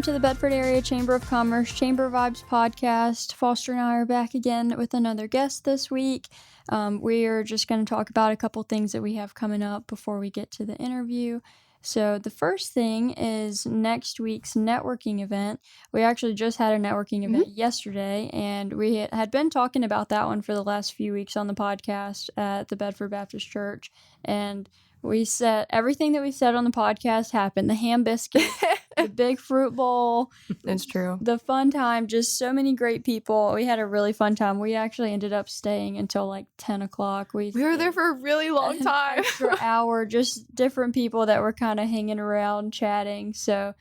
to the Bedford Area Chamber of Commerce Chamber Vibes podcast. Foster and I are back again with another guest this week. We are just going to talk about a couple things that we have coming up before we get to the interview. So the first thing is next week's networking event. We actually just had a networking event yesterday, and we had been talking about that one for the last few weeks on the podcast at the Bedford Baptist Church. And we said everything that we said on the podcast happened. The ham biscuit, the big fruit bowl. It's true. The fun time, just so many great people. We had a really fun time. We actually ended up staying until like 10 o'clock. We were there for a really long time. Extra hour, just different people that were kind of hanging around, chatting. So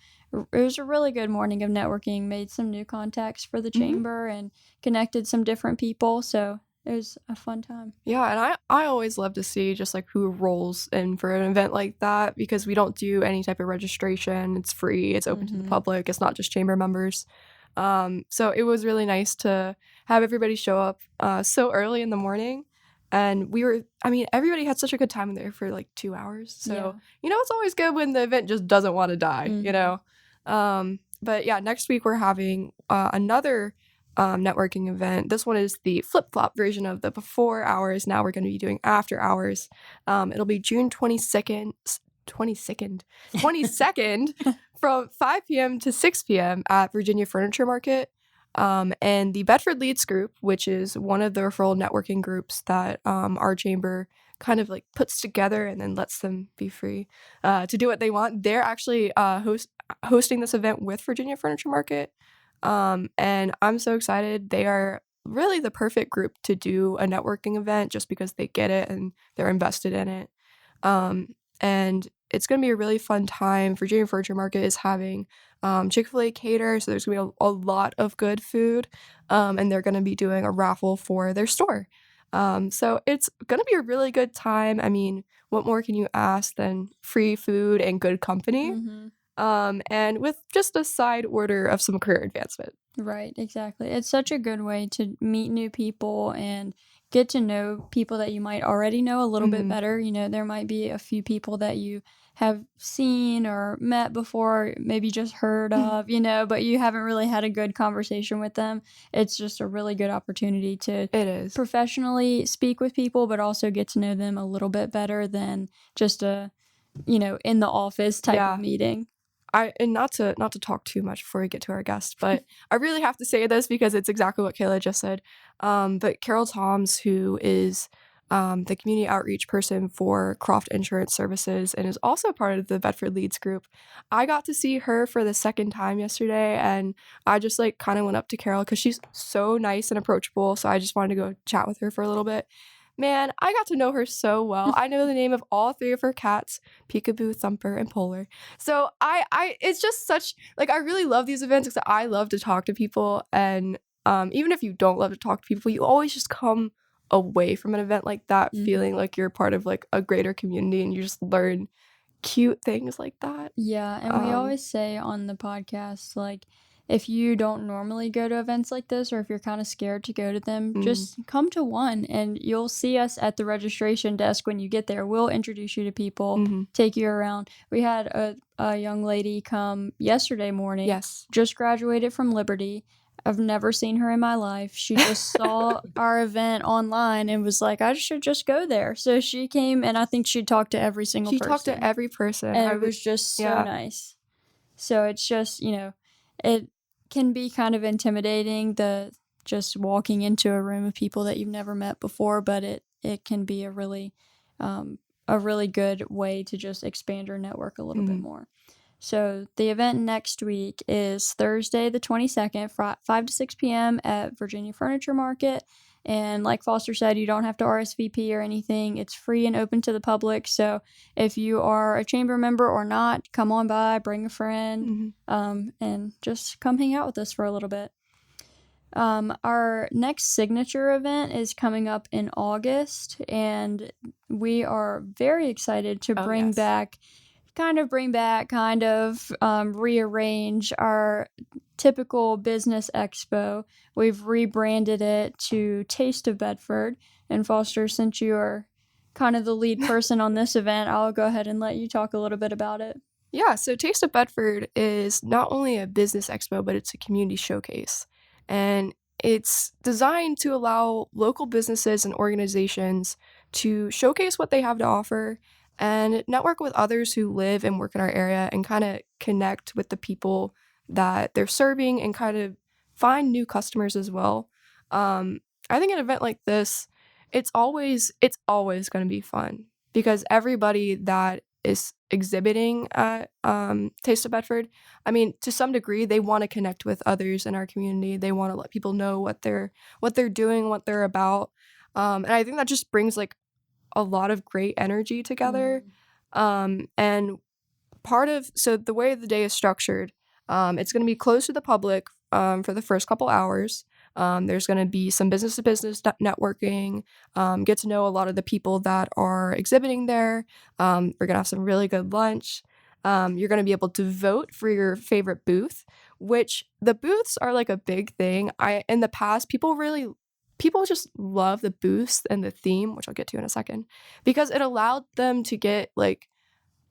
it was a really good morning of networking. Made some new contacts for the chamber and connected some different people. So it was a fun time. Yeah, and I always love to see just like who rolls in for an event like that, because we don't do any type of registration. It's free. It's open to the public. It's not just chamber members. So it was really nice to have everybody show up so early in the morning. And everybody had such a good time there for like 2 hours. So, it's always good when the event just doesn't want to die, But yeah, next week we're having another networking event. This one is the flip-flop version of the before hours. Now we're going to be doing after hours. It'll be June 22nd from 5 p.m. to 6 p.m. at Virginia Furniture Market. And the Bedford Leads group, which is one of the referral networking groups that our chamber kind of like puts together and then lets them be free to do what they want. They're actually hosting this event with Virginia Furniture Market. And I'm so excited. They are really the perfect group to do a networking event just because they get it and they're invested in it. And it's going to be a really fun time. Virginia Furniture Market is having Chick-fil-A cater, so there's going to be a lot of good food, and they're going to be doing a raffle for their store. So it's going to be a really good time. I mean, what more can you ask than free food and good company? And with just a side order of some career advancement. Right, exactly. It's such a good way to meet new people and get to know people that you might already know a little bit better. There might be a few people that you have seen or met before, maybe just heard of, but you haven't really had a good conversation with them. It's just a really good opportunity to professionally speak with people, but also get to know them a little bit better than just a, in the office type of meeting. And not to talk too much before we get to our guest, but I really have to say this because it's exactly what Kayla just said. But Carol Toms, who is the community outreach person for Croft Insurance Services and is also part of the Bedford Leads group, I got to see her for the second time yesterday, and I just like kind of went up to Carol because she's so nice and approachable. So I just wanted to go chat with her for a little bit. Man, I got to know her so well. I know the name of all 3 of her cats, Peekaboo, Thumper, and Polar. So it's just such, like, I really love these events because I love to talk to people. And even if you don't love to talk to people, you always just come away from an event like that feeling like you're part of, like, a greater community and you just learn cute things like that. Yeah, and we always say on the podcast, like, if you don't normally go to events like this, or if you're kind of scared to go to them, just come to one and you'll see us at the registration desk when you get there. We'll introduce you to people, take you around. We had a young lady come yesterday morning. Yes. Just graduated from Liberty. I've never seen her in my life. She just saw our event online and was like, I should just go there. So she came, and I think she talked to every single person. She talked to every person. And it was just so nice. So it's just, it can be kind of intimidating, just walking into a room of people that you've never met before, but it can be a really good way to just expand your network a little bit more. So the event next week is Thursday the 22nd, 5 to 6 p.m. at Virginia Furniture Market. And like Foster said, you don't have to RSVP or anything. It's free and open to the public. So if you are a chamber member or not, come on by, bring a friend, and just come hang out with us for a little bit. Our next signature event is coming up in August, and we are very excited to rearrange our typical business expo. We've rebranded it to Taste of Bedford. And Foster, since you are kind of the lead person on this event, I'll go ahead and let you talk a little bit about it. Yeah, so Taste of Bedford is not only a business expo, but it's a community showcase. And it's designed to allow local businesses and organizations to showcase what they have to offer and network with others who live and work in our area and kind of connect with the people that they're serving and kind of find new customers as well. I think an event like this, it's always going to be fun because everybody that is exhibiting at Taste of Bedford, I mean, to some degree, they want to connect with others in our community. They want to let people know what they're doing, what they're about, and I think that just brings like a lot of great energy together. And so the way the day is structured, it's going to be closed to the public for the first couple hours. There's going to be some business to business networking, get to know a lot of the people that are exhibiting there. We're going to have some really good lunch. You're going to be able to vote for your favorite booth, which the booths are like a big thing. In the past, people just love the booths and the theme, which I'll get to in a second, because it allowed them to get like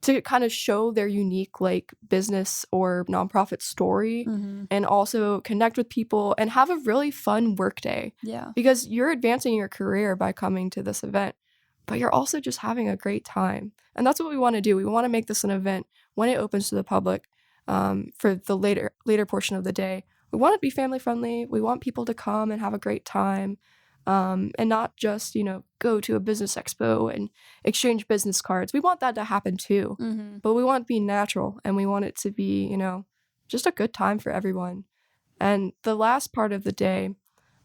to kind of show their unique like business or nonprofit story and also connect with people and have a really fun work day. Yeah. Because you're advancing your career by coming to this event, but you're also just having a great time. And that's what we want to do. We want to make this an event when it opens to the public for the later portion of the day. We want it to be family friendly. We want people to come and have a great time. And not just, go to a business expo and exchange business cards. We want that to happen too, but we want it to be natural and we want it to be, just a good time for everyone. And the last part of the day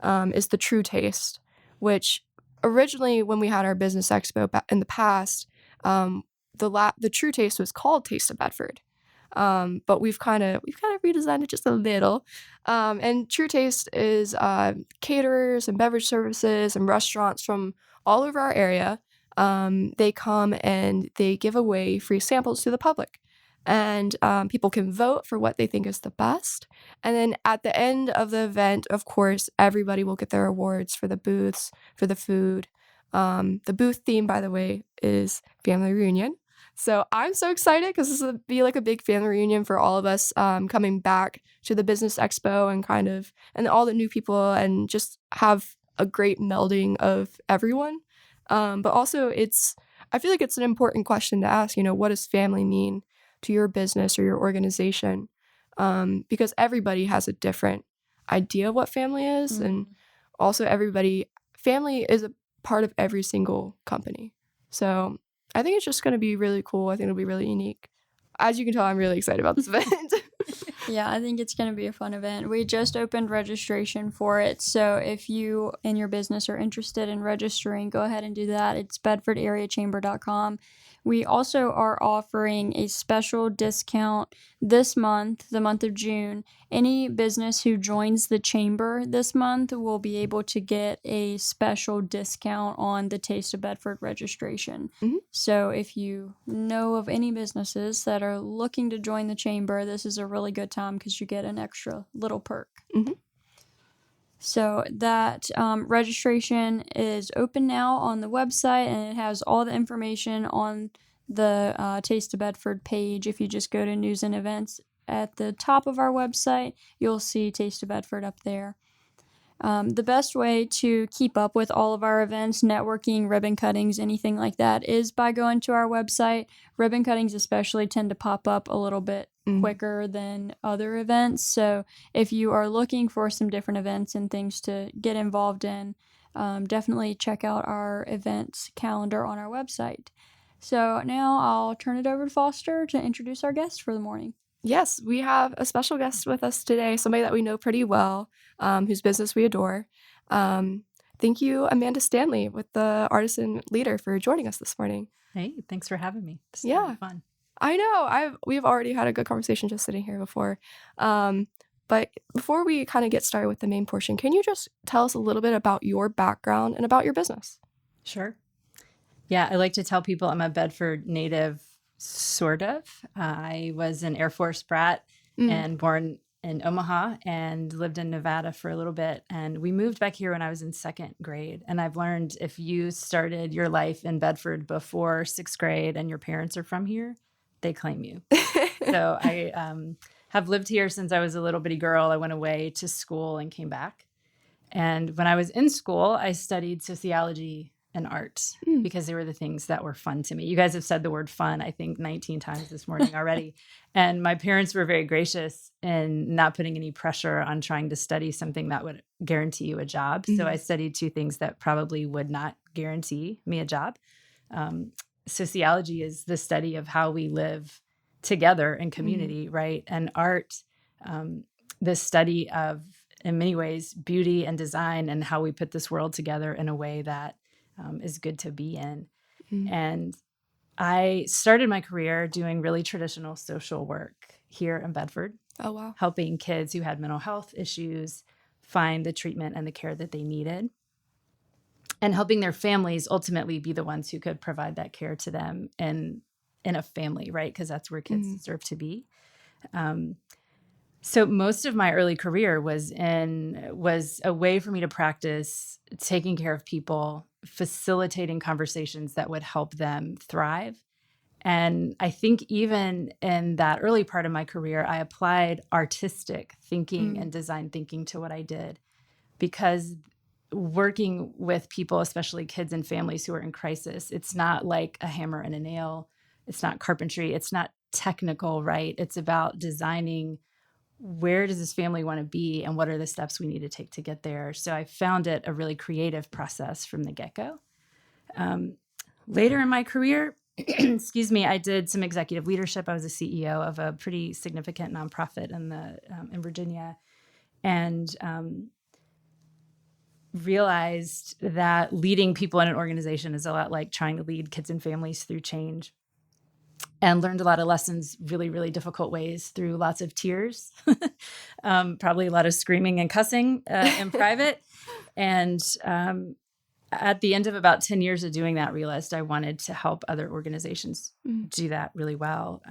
is the true taste, which originally when we had our business expo in the past, the true taste was called Taste of Bedford. But we've kind of redesigned it just a little. And True Taste is caterers and beverage services and restaurants from all over our area. They come and they give away free samples to the public. And people can vote for what they think is the best. And then at the end of the event, of course, everybody will get their awards for the booths, for the food. The booth theme, by the way, is family reunion. So I'm so excited because this will be like a big family reunion for all of us coming back to the business expo and all the new people and just have a great melding of everyone. But also I feel like it's an important question to ask, what does family mean to your business or your organization? Because everybody has a different idea of what family is. And also family is a part of every single company. So I think it's just going to be really cool. I think it'll be really unique. As you can tell, I'm really excited about this event. Yeah, I think it's going to be a fun event. We just opened registration for it. So if you and your business are interested in registering, go ahead and do that. It's bedfordareachamber.com. We also are offering a special discount this month, the month of June. Any business who joins the chamber this month will be able to get a special discount on the Taste of Bedford registration. So if you know of any businesses that are looking to join the chamber, this is a really good time because you get an extra little perk. So that registration is open now on the website, and it has all the information on the Taste of Bedford page. If you just go to news and events at the top of our website, you'll see Taste of Bedford up there. The best way to keep up with all of our events, networking, ribbon cuttings, anything like that, is by going to our website. Ribbon cuttings especially tend to pop up a little bit quicker than other events. So if you are looking for some different events and things to get involved in, definitely check out our events calendar on our website. So now I'll turn it over to Foster to introduce our guest for the morning. Yes, we have a special guest with us today, somebody that we know pretty well, whose business we adore. Thank you, Amanda Stanley with the Artisan Leader, for joining us this morning. Hey, thanks for having me. This is Yeah. fun. I know. We've already had a good conversation just sitting here before. But before we kind of get started with the main portion, can you just tell us a little bit about your background and about your business? Sure. Yeah, I like to tell people I'm a Bedford native, sort of. I was an Air Force brat and born in Omaha and lived in Nevada for a little bit. And we moved back here when I was in second grade. And I've learned if you started your life in Bedford before sixth grade and your parents are from here, they claim you. So I have lived here since I was a little bitty girl. I went away to school and came back. And when I was in school, I studied sociology and art because they were the things that were fun to me. You guys have said the word fun, I think 19 times this morning already. And my parents were very gracious in not putting any pressure on trying to study something that would guarantee you a job. So I studied two things that probably would not guarantee me a job. Sociology is the study of how we live together in community, right? And art, the study of, in many ways, beauty and design and how we put this world together in a way that is good to be in. And I started my career doing really traditional social work here in Bedford. Oh, wow. Helping kids who had mental health issues find the treatment and the care that they needed, and helping their families ultimately be the ones who could provide that care to them in a family, right? Because that's where kids deserve to be. So most of my early career was a way for me to practice taking care of people, facilitating conversations that would help them thrive. And I think even in that early part of my career, I applied artistic thinking and design thinking to what I did, because working with people, especially kids and families who are in crisis, it's not like a hammer and a nail. It's not carpentry. It's not technical, right? It's about designing, where does this family want to be and what are the steps we need to take to get there? So I found it a really creative process from the get-go. Later in my career, I did some executive leadership. I was a CEO of a pretty significant nonprofit in Virginia, and realized that leading people in an organization is a lot like trying to lead kids and families through change. And learned a lot of lessons, really, really difficult ways, through lots of tears, probably a lot of screaming and cussing in private. And at the end of about 10 years of doing that, realized I wanted to help other organizations do that really well.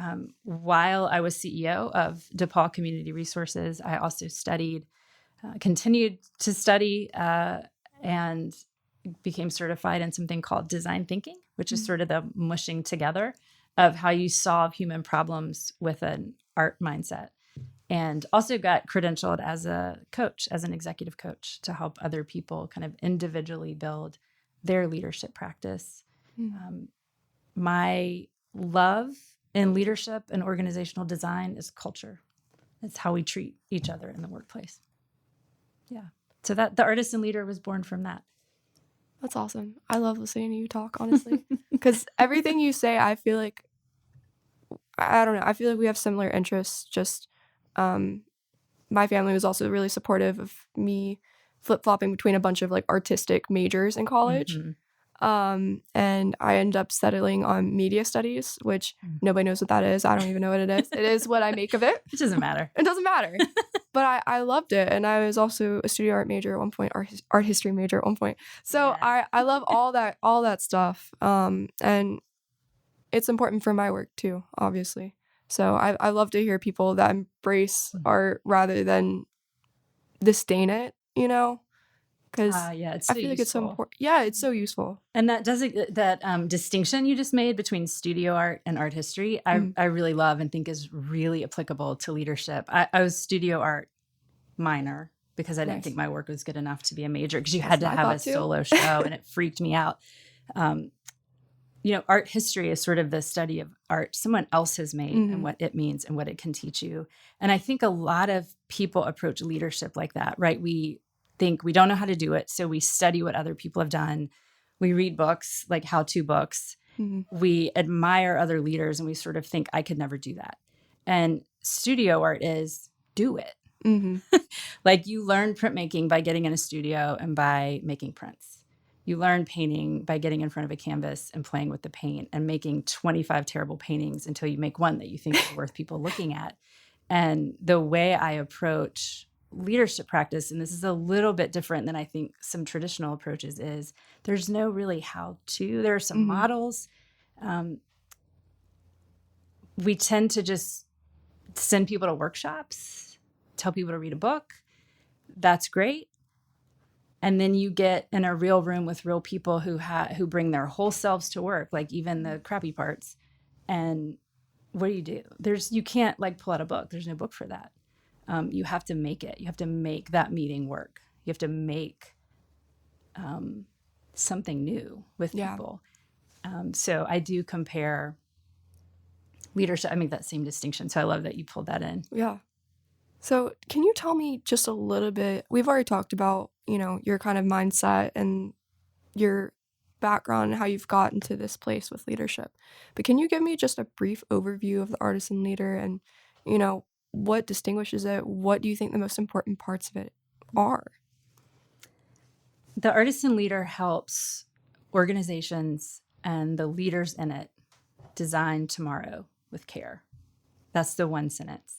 While I was CEO of DePaul Community Resources, I also continued to study, and became certified in something called design thinking, which is sort of the mushing together of how you solve human problems with an art mindset. And also got credentialed as a coach, as an executive coach, to help other people kind of individually build their leadership practice. My love in leadership and organizational design is culture. It's how we treat each other in the workplace. Yeah. So that the Artisan Leader was born from that. That's awesome. I love listening to you talk, honestly, because everything you say, I feel like, I don't know, I feel like we have similar interests. Just my family was also really supportive of me flip-flopping between a bunch of like artistic majors in college. And I ended up settling on media studies, which nobody knows what that is. I don't even know what it is. It is what I make of it. It doesn't matter. It doesn't matter. But I loved it. And I was also a studio art major at one point, art history major at one point. So yeah. I love all that stuff. And it's important for my work too, obviously. So I love to hear people that embrace art rather than disdain it, you know? Because it's I feel like it's so important. Yeah, it's so useful. And that distinction you just made between studio art and art history, I really love and think is really applicable to leadership. I was studio art minor because I didn't think my work was good enough to be a major, because you had to have a solo show and it freaked me out. Art history is sort of the study of art someone else has made and what it means and what it can teach you. And I think a lot of people approach leadership like that, right? We think we don't know how to do it, so we study what other people have done. We read books, like how-to books. We admire other leaders and we sort of think, I could never do that. And studio art is do it. Like, you learn printmaking by getting in a studio and by making prints. You learn painting by getting in front of a canvas and playing with the paint and making 25 terrible paintings until you make one that you think is worth people looking at. And the way I approach leadership practice, and this is a little bit different than I think some traditional approaches, is there's no really how-to. There are some models. We tend to just send people to workshops, tell people to read a book. That's great. And then you get in a real room with real people who bring their whole selves to work, like even the crappy parts, and what do you do? You can't like pull out a book. There's no book for that. You have to make it. You have to make that meeting work. You have to make something new with people. So I do compare leadership. I make that same distinction. So I love that you pulled that in. Yeah. So can you tell me just a little bit, we've already talked about, your kind of mindset and your background and how you've gotten to this place with leadership. But can you give me just a brief overview of the Artisan Leader and, what distinguishes it? What do you think the most important parts of it are? The Artisan Leader helps organizations and the leaders in it design tomorrow with care. That's the one sentence.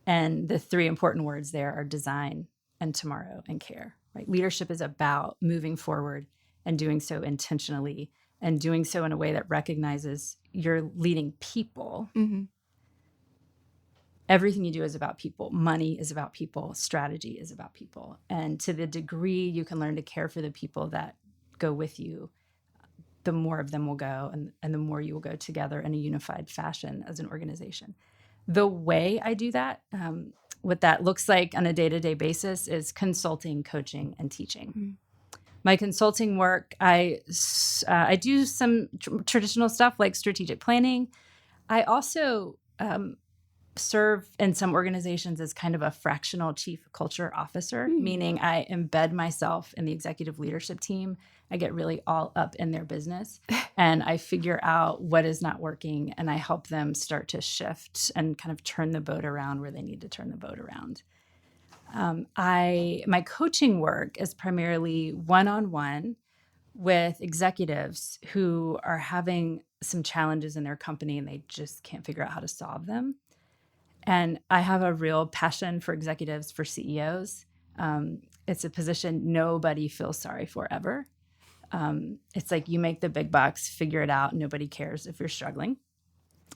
And the three important words there are design and tomorrow and care. Right? Leadership is about moving forward and doing so intentionally and doing so in a way that recognizes you're leading people. Mm-hmm. Everything you do is about people. Money is about people. Strategy is about people. And to the degree you can learn to care for the people that go with you, the more of them will go and the more you will go together in a unified fashion as an organization. The way I do that, what that looks like on a day-to-day basis is consulting, coaching, and teaching. Mm-hmm. My consulting work, I do some traditional stuff like strategic planning. I also serve in some organizations as kind of a fractional chief culture officer, meaning I embed myself in the executive leadership team. I get really all up in their business and I figure out what is not working and I help them start to shift and kind of turn the boat around where they need to turn the boat around. My coaching work is primarily one-on-one with executives who are having some challenges in their company and they just can't figure out how to solve them. And I have a real passion for executives, for CEOs. It's a position nobody feels sorry for ever. It's like you make the big bucks, figure it out. Nobody cares if you're struggling.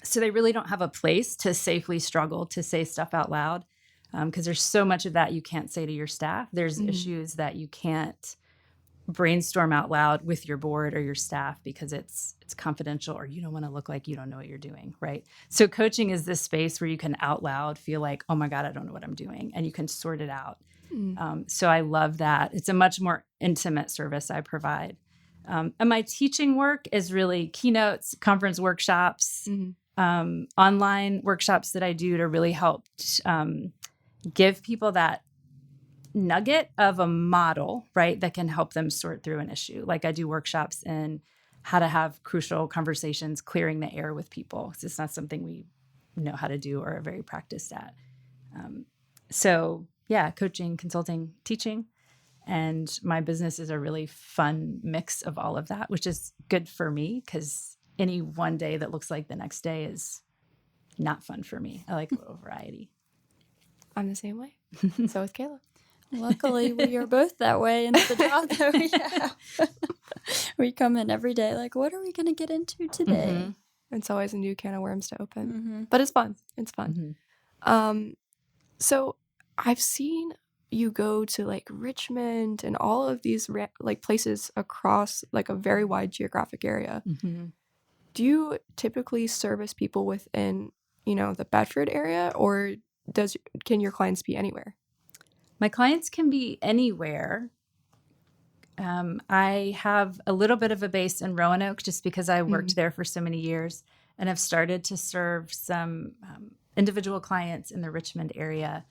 So they really don't have a place to safely struggle, to say stuff out loud, because there's so much of that you can't say to your staff. There's issues that you can't brainstorm out loud with your board or your staff because it's confidential or you don't want to look like you don't know what you're doing, right? So coaching is this space where you can out loud feel like, oh my God, I don't know what I'm doing, and you can sort it out. So I love that. It's a much more intimate service I provide. And my teaching work is really keynotes, conference workshops, online workshops that I do to really help give people that nugget of a model, right, that can help them sort through an issue. Like I do workshops in how to have crucial conversations, clearing the air with people. It's not something we know how to do or are very practiced at. So yeah, coaching, consulting, teaching. And my business is a really fun mix of all of that, which is good for me because any one day that looks like the next day is not fun for me. I like a little variety. I'm the same way. So is Kayla. Luckily, we are both that way in the job that we have. We come in every day like, what are we going to get into today? It's always a new can of worms to open. But it's fun. It's fun. So I've seen you go to like Richmond and all of these like places across like a very wide geographic area. Do you typically service people within, the Bedford area, or can your clients be anywhere? My clients can be anywhere. I have a little bit of a base in Roanoke just because I worked there for so many years and have started to serve some individual clients in the Richmond area.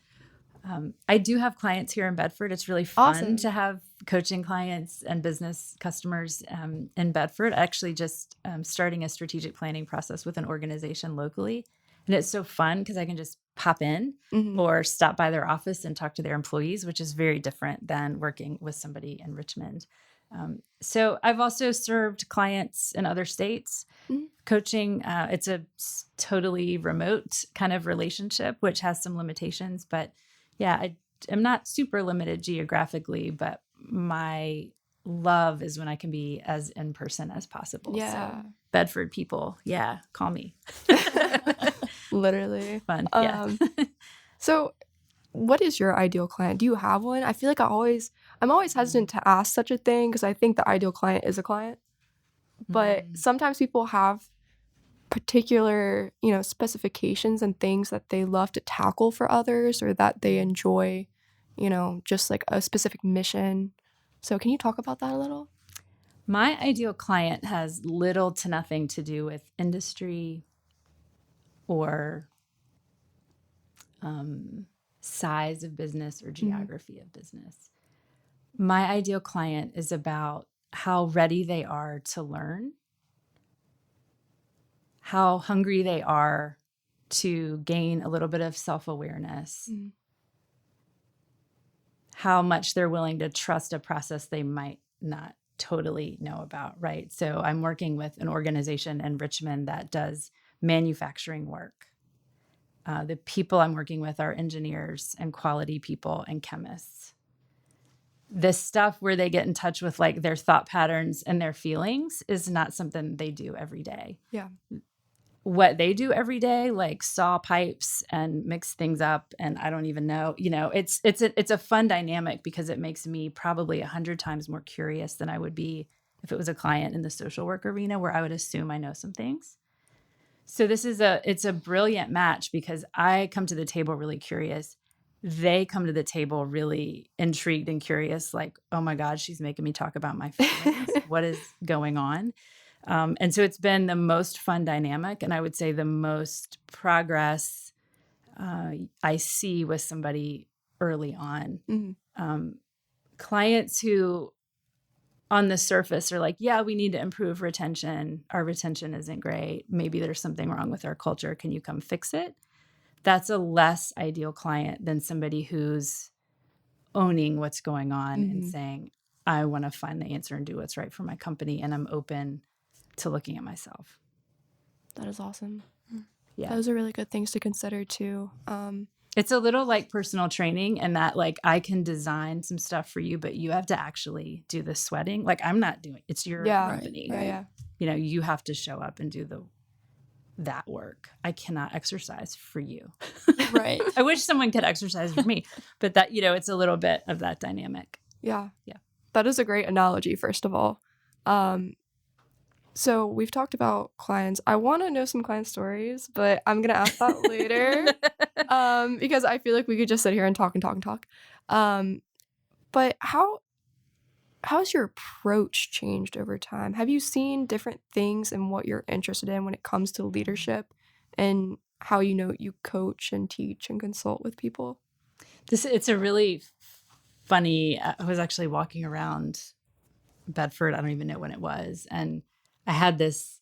I do have clients here in Bedford. It's really fun to have coaching clients and business customers in Bedford. Actually just starting a strategic planning process with an organization locally. And it's so fun because I can just pop in or stop by their office and talk to their employees, which is very different than working with somebody in Richmond. So I've also served clients in other states. Coaching, it's a totally remote kind of relationship, which has some limitations. But yeah, I'm not super limited geographically, but my love is when I can be as in person as possible. Yeah. So Bedford people, yeah, call me. Literally. Fun. Yeah. So what is your ideal client? Do you have one? I feel like I'm always hesitant to ask such a thing because I think the ideal client is a client. But sometimes people have particular, specifications and things that they love to tackle for others, or that they enjoy, just like a specific mission? So can you talk about that a little? My ideal client has little to nothing to do with industry or size of business or geography of business. My ideal client is about how ready they are to learn, how hungry they are to gain a little bit of self-awareness, how much they're willing to trust a process they might not totally know about, right? So I'm working with an organization in Richmond that does manufacturing work. The people I'm working with are engineers and quality people and chemists. This stuff where they get in touch with like their thought patterns and their feelings is not something they do every day. Yeah. What they do every day, like saw pipes and mix things up, and I don't even know, it's a fun dynamic because it makes me probably 100 times more curious than I would be if it was a client in the social work arena where I would assume I know some things. So it's a brilliant match because I come to the table really curious. They come to the table really intrigued and curious, like, oh my God, she's making me talk about my feelings. What is going on? And so it's been the most fun dynamic. And I would say the most progress I see with somebody early on. Clients who on the surface are like, yeah, we need to improve retention. Our retention isn't great. Maybe there's something wrong with our culture. Can you come fix it? That's a less ideal client than somebody who's owning what's going on and saying, I want to find the answer and do what's right for my company. And I'm open to looking at myself. That is awesome. Yeah. Those are really good things to consider too. It's a little like personal training and that like I can design some stuff for you, but you have to actually do the sweating. Like I'm not doing, it's your company. Yeah. You have to show up and do that work. I cannot exercise for you. Right. I wish someone could exercise for me, but that, it's a little bit of that dynamic. Yeah. Yeah. That is a great analogy, first of all. So we've talked about clients. I want to know some client stories, but I'm going to ask that later because I feel like we could just sit here and talk and talk and talk. But how's your approach changed over time? Have you seen different things in what you're interested in when it comes to leadership and how you coach and teach and consult with people? It's a really funny, I was actually walking around Bedford, I don't even know when it was, and I had this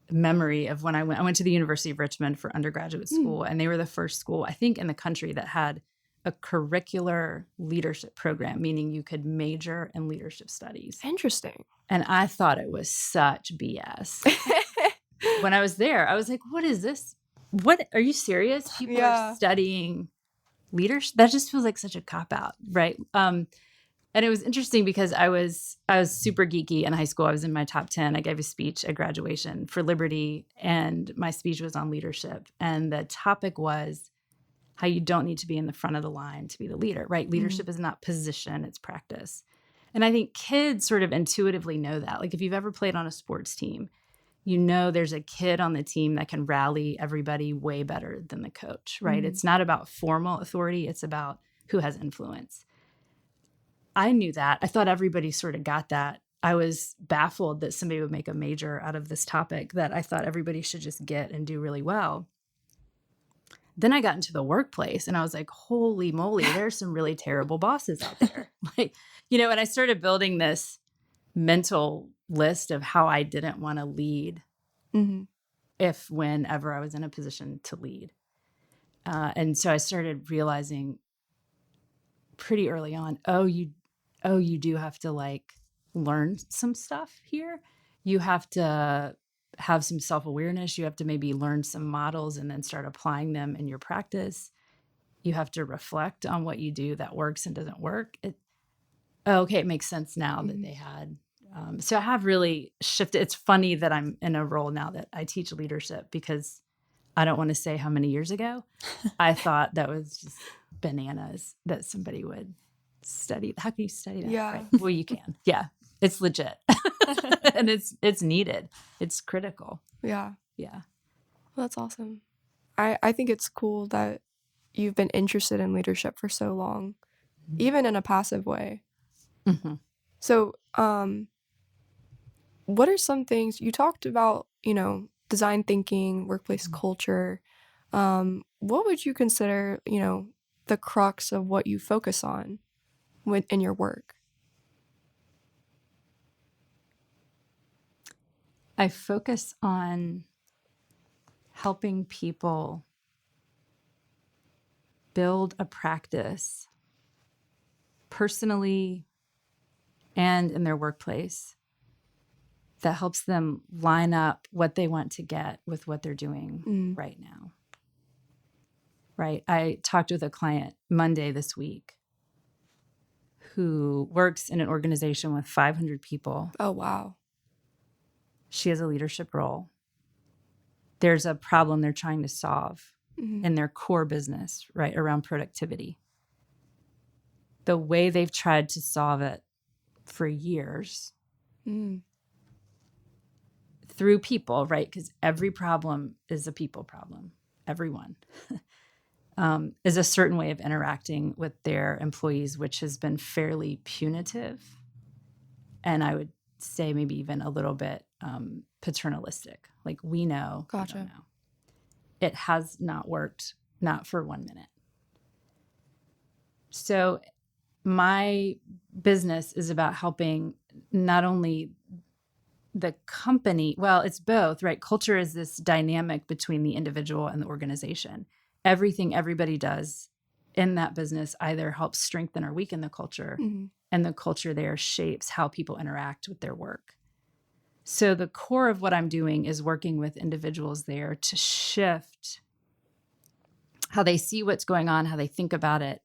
memory of when I went to the University of Richmond for undergraduate school, and they were the first school, I think, in the country that had a curricular leadership program, meaning you could major in leadership studies. Interesting. And I thought it was such BS. When I was there, I was like, what is this? What, are you serious? People are studying leadership? That just feels like such a cop-out, right? And it was interesting because I was super geeky in high school. I was in my top 10. I gave a speech at graduation for Liberty, and my speech was on leadership. And the topic was how you don't need to be in the front of the line to be the leader, right? Leadership is not position, it's practice. And I think kids sort of intuitively know that. Like if you've ever played on a sports team, there's a kid on the team that can rally everybody way better than the coach, right? It's not about formal authority. It's about who has influence. I knew that. I thought everybody sort of got that. I was baffled that somebody would make a major out of this topic that I thought everybody should just get and do really well. Then I got into the workplace and I was like, holy moly, there's some really terrible bosses out there. And I started building this mental list of how I didn't want to lead whenever I was in a position to lead. And so I started realizing pretty early on, you do have to like learn some stuff here. You have to have some self-awareness. You have to maybe learn some models and then start applying them in your practice. You have to reflect on what you do that works and doesn't work. It makes sense now that they had. So I have really shifted. It's funny that I'm in a role now that I teach leadership because I don't want to say how many years ago I thought that was just bananas that somebody would study. How can you study that? Yeah. Right? Well, you can. Yeah. It's legit. And it's needed. It's critical. Yeah. Yeah. Well, that's awesome. I think it's cool that you've been interested in leadership for so long, even in a passive way. Mm-hmm. So, what are some things you talked about, design thinking, workplace culture? What would you consider, the crux of what you focus on in your work? I focus on helping people build a practice personally and in their workplace that helps them line up what they want to get with what they're doing right now. Right. I talked with a client Monday this week who works in an organization with 500 people. Oh, wow. She has a leadership role. There's a problem they're trying to solve in their core business, right, around productivity. The way they've tried to solve it for years through people, right, because every problem is a people problem, everyone, is a certain way of interacting with their employees, which has been fairly punitive. And I would say maybe even a little bit paternalistic. Like, we know, Gotcha. you don't know. It has not worked, not for 1 minute. So my business is about helping not only the company, well, it's both, right? Culture is this dynamic between the individual and the organization. Everything everybody does in that business either helps strengthen or weaken the culture, and the culture there shapes how people interact with their work. So the core of what I'm doing is working with individuals there to shift how they see what's going on, how they think about it,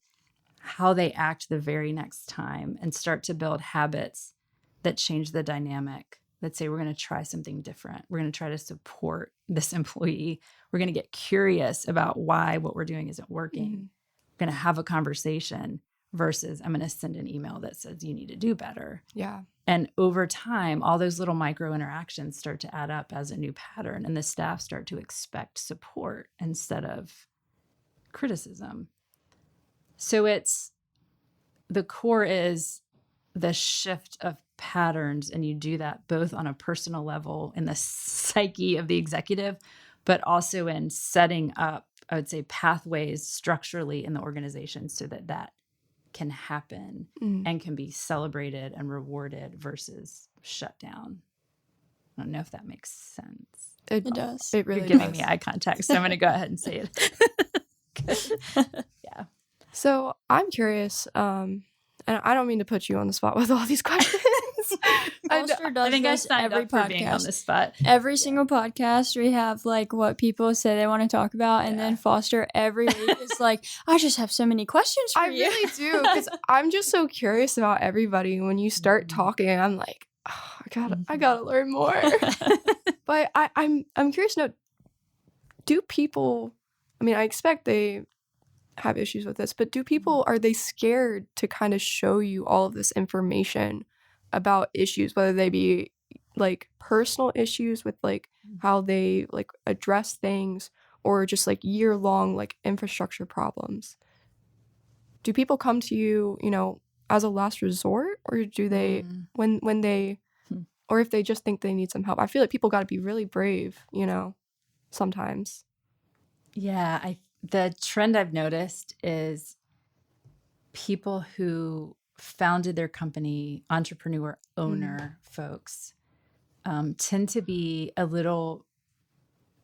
how they act the very next time, and start to build habits that change the dynamic, that say, we're going to try something different. We're going to try to support this employee. We're going to get curious about why what we're doing isn't working. We're going to have a conversation versus I'm going to send an email that says you need to do better. Yeah. And over time, all those little micro interactions start to add up as a new pattern, and the staff start to expect support instead of criticism. So the core is the shift of patterns, and you do that both on a personal level in the psyche of the executive, but also in setting up, I would say, pathways structurally in the organization so that that can happen and can be celebrated and rewarded versus shut down. I don't know if that makes sense. It does. It really You're giving does. me eye contact, so I'm going to go ahead and say it. Yeah. So I'm curious, and I don't mean to put you on the spot with all these questions. Foster does I think I this signed every up for podcast. being on the spot. Every single podcast, we have like what people say they want to talk about, and then Foster every week is like, "I just have so many questions for I you." really do, because I'm just so curious about everybody. When you start talking, I'm like, oh, I gotta learn more. But I'm curious to know, do people? I mean, I expect they have issues with this, but are they scared to kind of show you all of this information about issues, whether they be like personal issues with like how they like address things, or just like year-long like infrastructure problems? Do people come to you, as a last resort, or do they when they or if they just think they need some help? I feel like people got to be really brave, sometimes. Yeah, the trend I've noticed is people who founded their company, entrepreneur, owner folks, tend to be a little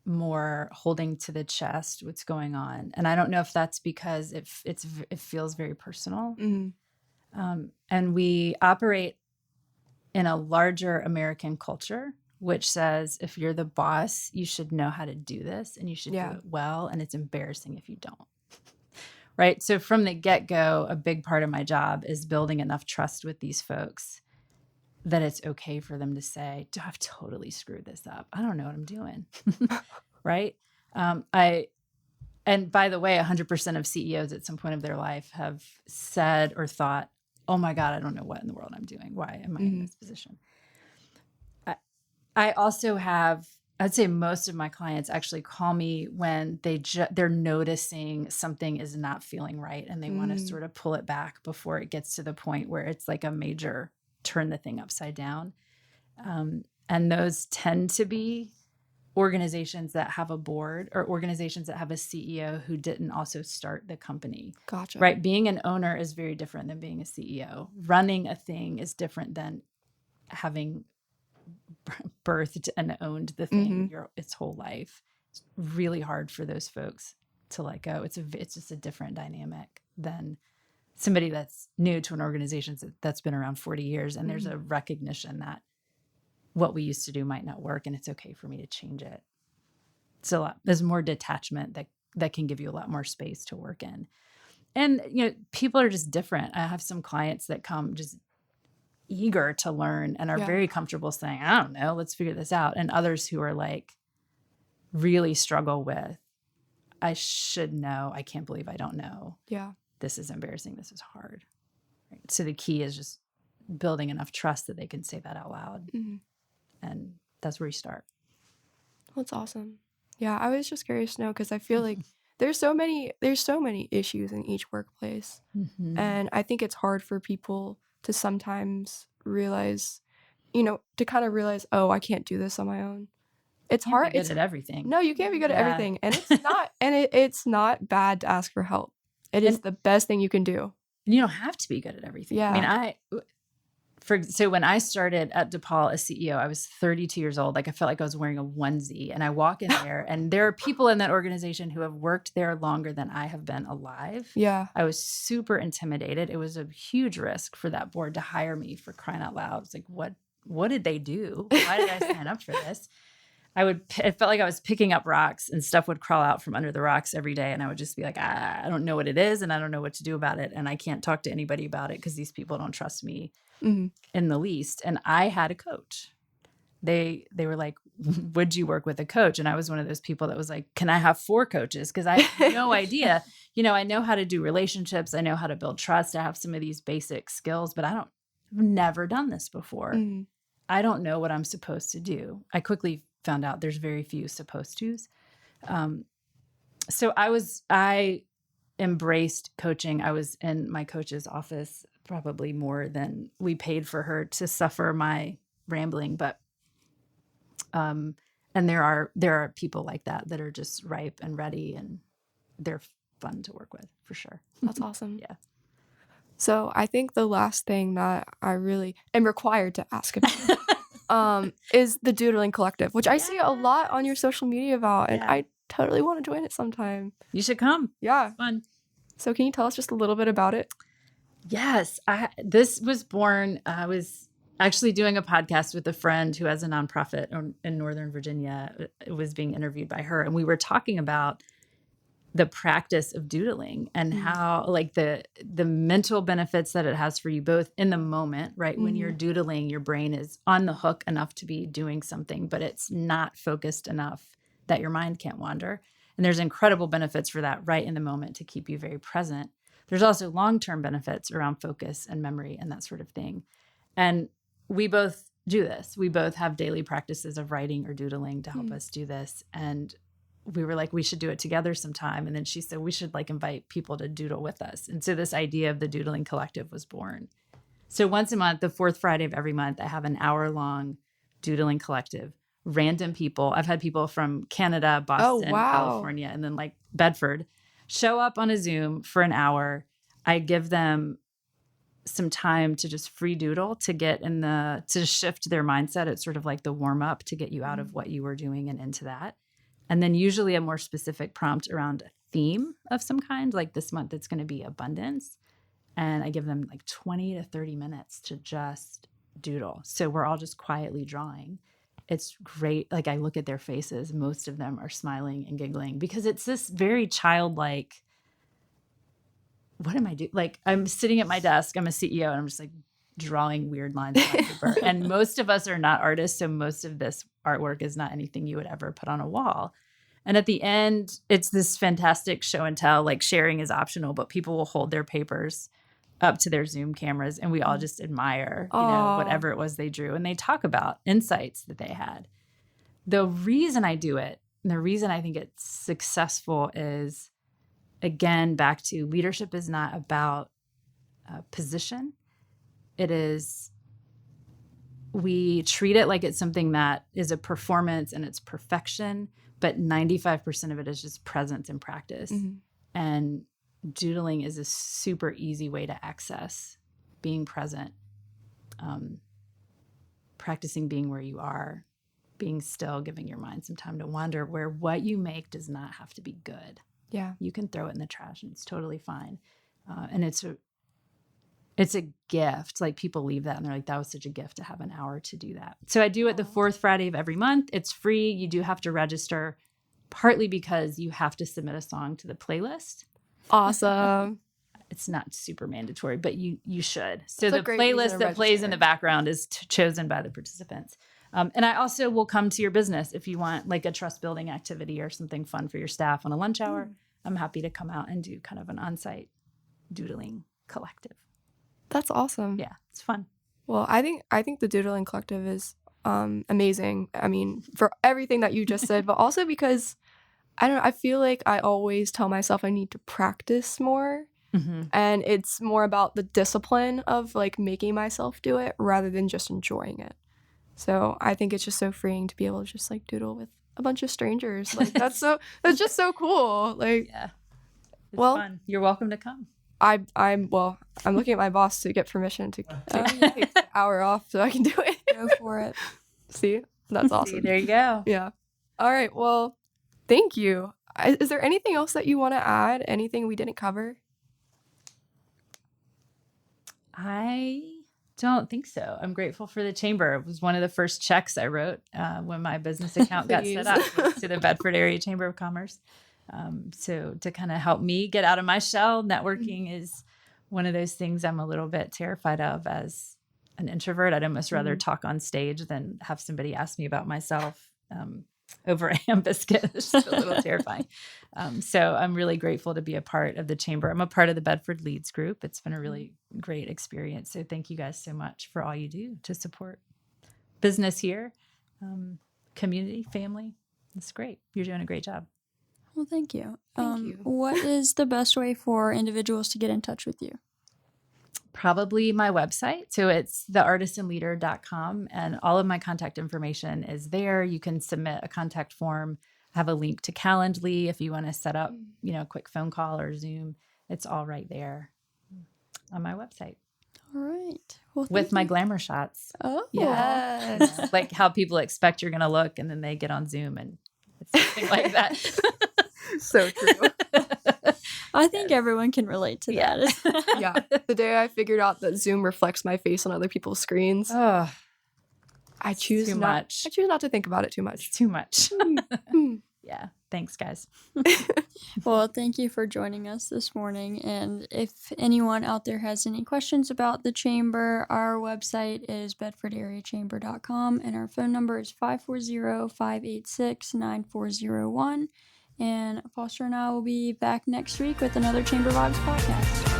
more holding to the chest what's going on. And I don't know if that's because it feels very personal. And we operate in a larger American culture, which says if you're the boss, you should know how to do this and you should do it well. And it's embarrassing if you don't. Right. So from the get-go, a big part of my job is building enough trust with these folks that it's okay for them to say, I've totally screwed this up. I don't know what I'm doing. Right. And by the way, 100% of CEOs at some point of their life have said or thought, oh my God, I don't know what in the world I'm doing. Why am I in this position? I also have I'd say most of my clients actually call me when they're noticing something is not feeling right, and they want to sort of pull it back before it gets to the point where it's like a major turn the thing upside down. And those tend to be organizations that have a board or organizations that have a CEO who didn't also start the company. Gotcha. Right? Being an owner is very different than being a CEO. Running a thing is different than having birthed and owned the thing its whole life. It's really hard for those folks to let go. It's just a different dynamic than somebody that's new to an organization that's been around 40 years. And there's a recognition that what we used to do might not work, and it's okay for me to change it. So there's more detachment that can give you a lot more space to work in. And, people are just different. I have some clients that come just eager to learn and are very comfortable saying, I don't know, let's figure this out. And others who are like really struggle with, I should know. I can't believe I don't know. Yeah. This is embarrassing. This is hard. Right? So the key is just building enough trust that they can say that out loud. And that's where you start. That's awesome. Yeah. I was just curious to know, because I feel like there's so many issues in each workplace. And I think it's hard for people to sometimes realize, to kind of realize, oh, I can't do this on my own. It's hard. It's at everything. No, you can't be good at everything. And it's not, it's not bad to ask for help. It is the best thing you can do. You don't have to be good at everything. Yeah. I mean, so when I started at DePaul as CEO, I was 32 years old. Like, I felt like I was wearing a onesie, and I walk in there and there are people in that organization who have worked there longer than I have been alive. Yeah. I was super intimidated. It was a huge risk for that board to hire me, for crying out loud. It's like, what did they do? Why did I sign up for this? It felt like I was picking up rocks, and stuff would crawl out from under the rocks every day. And I would just be like, I don't know what it is, and I don't know what to do about it. And I can't talk to anybody about it because these people don't trust me in the least. And I had a coach. They were like, would you work with a coach? And I was one of those people that was like, can I have 4 coaches? Because I have no idea. I know how to do relationships. I know how to build trust. I have some of these basic skills, but I've never done this before. I don't know what I'm supposed to do. I quickly found out there's very few supposed tos. So I embraced coaching. I was in my coach's office probably more than we paid for her to suffer my rambling. But, and there are people like that are just ripe and ready, and they're fun to work with for sure. That's awesome. Yeah. So I think the last thing that I really am required to ask about is the Doodling Collective, which I see a lot on your social media about, and I totally want to join it sometime. You should come. Yeah. It's fun. So can you tell us just a little bit about it? Yes. This was born, I was actually doing a podcast with a friend who has a nonprofit in Northern Virginia. It was being interviewed by her, and we were talking about the practice of doodling and how, like, the mental benefits that it has for you both in the moment, right? When you're doodling, your brain is on the hook enough to be doing something, but it's not focused enough that your mind can't wander. And there's incredible benefits for that right in the moment to keep you very present. There's also long-term benefits around focus and memory and that sort of thing. And we both do this. We both have daily practices of writing or doodling to help us do this. And we were like, we should do it together sometime. And then she said, we should invite people to doodle with us. And so this idea of the Doodling Collective was born. So once a month, the 4th Friday of every month, I have an hour-long doodling collective. Random people. I've had people from Canada, Boston, California, and then Bedford show up on a Zoom for an hour. I give them some time to just free doodle to get to shift their mindset. It's sort of like the warm up to get you out of what you were doing and into that. And then usually a more specific prompt around a theme of some kind. Like this month, it's going to be abundance. And I give them 20 to 30 minutes to just doodle. So we're all just quietly drawing. It's great. I look at their faces. Most of them are smiling and giggling because it's this very childlike, what am I doing? I'm sitting at my desk. I'm a CEO and I'm just drawing weird lines on paper. And most of us are not artists. So most of this artwork is not anything you would ever put on a wall. And at the end, it's this fantastic show and tell. Sharing is optional, but people will hold their papers up to their Zoom cameras and we all just admire, whatever it was they drew. And they talk about insights that they had. the reason I do it, and the reason I think it's successful is, again, back to leadership is not about position. It is, we treat it like it's something that is a performance and it's perfection, but 95% of it is just presence and practice. And doodling is a super easy way to access being present, practicing being where you are, being still, giving your mind some time to wander, where what you make does not have to be good. Yeah. You can throw it in the trash and it's totally fine. And it's a gift. Like, people leave that and they're like, that was such a gift to have an hour to do that. So I do it the fourth Friday of every month. It's free. You do have to register, partly because you have to submit a song to the playlist. Awesome. It's not super mandatory, but you should. So It's a the great reason playlist to that plays in register. the background is chosen by the participants. And I also will come to your business if you want like a trust building activity or something fun for your staff on a lunch hour. I'm happy to come out and do kind of an on-site doodling collective. That's awesome. Yeah, it's fun. Well, I think the Doodling Collective is amazing. I mean, for everything that you just said, but also because I don't know, I feel like I always tell myself I need to practice more. And it's more about the discipline of like making myself do it rather than just enjoying it. So I think it's just so freeing to be able to just like doodle with a bunch of strangers. Like that's just so cool. Like, Yeah, it's well, fun. You're welcome to come. I'm looking at my boss to get permission to take an hour off so I can do it. Go for it. See, that's awesome. See, there you go. Yeah. All right. Well, thank you. Is there anything else that you want to add? Anything we didn't cover? I don't think so. I'm grateful for the chamber. It was one of the first checks I wrote when my business account got set up, was to the Bedford Area Chamber of Commerce. So to kind of help me get out of my shell, networking is one of those things I'm a little bit terrified of as an introvert. I'd almost rather talk on stage than have somebody ask me about myself over a ham biscuit. It's just a little terrifying. So I'm really grateful to be a part of the chamber. I'm a part of the Bedford Leads group. It's been a really great experience. So thank you guys so much for all you do to support business here, community, family. It's great. You're doing a great job. Well, thank you. Thank you. What is the best way for individuals to get in touch with you? Probably my website. So it's theartisanleader.com, and all of my contact information is there. You can submit a contact form. I have a link to Calendly if you want to set up, a quick phone call or Zoom. It's all right there on my website. All right. Well, with my glamour shots. Oh, yes. Like how people expect you're going to look, and then they get on Zoom and it's something like that. So true. I think everyone can relate to that. Yeah. The day I figured out that Zoom reflects my face on other people's screens, Oh, I choose too not. much. I choose not to think about it too It's much. too much. Yeah. Thanks, guys. Well, thank you for joining us this morning. And if anyone out there has any questions about the chamber, our website is bedfordareachamber.com, and our phone number is 540-586-9401. And Foster and I will be back next week with another Chamber Vibes podcast.